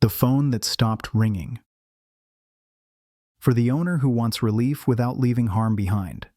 The phone that stopped ringing. For the owner who wants relief without leaving harm behind.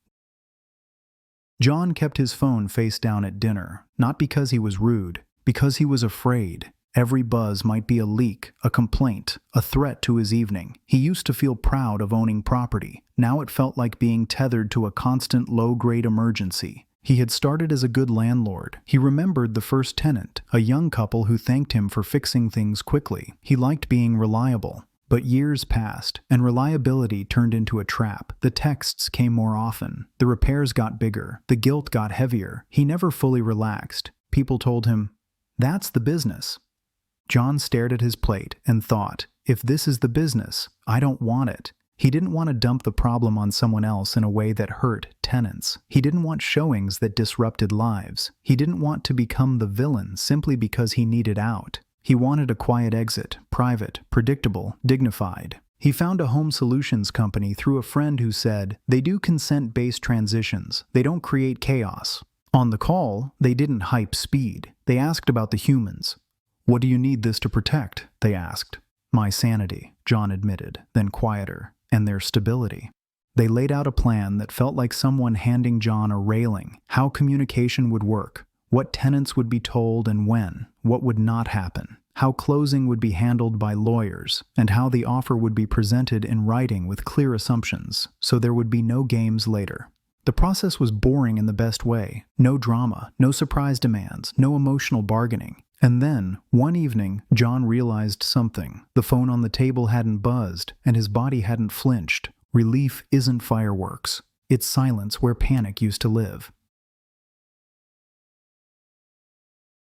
John kept his phone face down at dinner, not because he was rude, because he was afraid. Every buzz might be a leak, a complaint, a threat to his evening. He used to feel proud of owning property. Now it felt like being tethered to a constant low-grade emergency. He had started as a good landlord. He remembered the first tenant, a young couple who thanked him for fixing things quickly. He liked being reliable. But years passed, and reliability turned into a trap. The texts came more often. The repairs got bigger. The guilt got heavier. He never fully relaxed. People told him, "That's the business." John stared at his plate and thought, if this is the business, I don't want it. He didn't want to dump the problem on someone else in a way that hurt tenants. He didn't want showings that disrupted lives. He didn't want to become the villain simply because he needed out. He wanted a quiet exit, private, predictable, dignified. He found a home solutions company through a friend who said, they do consent-based transitions. They don't create chaos. On the call, they didn't hype speed. They asked about the humans. What do you need this to protect? They asked. My sanity, John admitted, then quieter, and their stability. They laid out a plan that felt like someone handing John a railing, how communication would work, what tenants would be told and when, what would not happen, how closing would be handled by lawyers, and how the offer would be presented in writing with clear assumptions, so there would be no games later. The process was boring in the best way. No drama, no surprise demands, no emotional bargaining. And then, one evening, John realized something. The phone on the table hadn't buzzed, and his body hadn't flinched. Relief isn't fireworks. It's silence where panic used to live.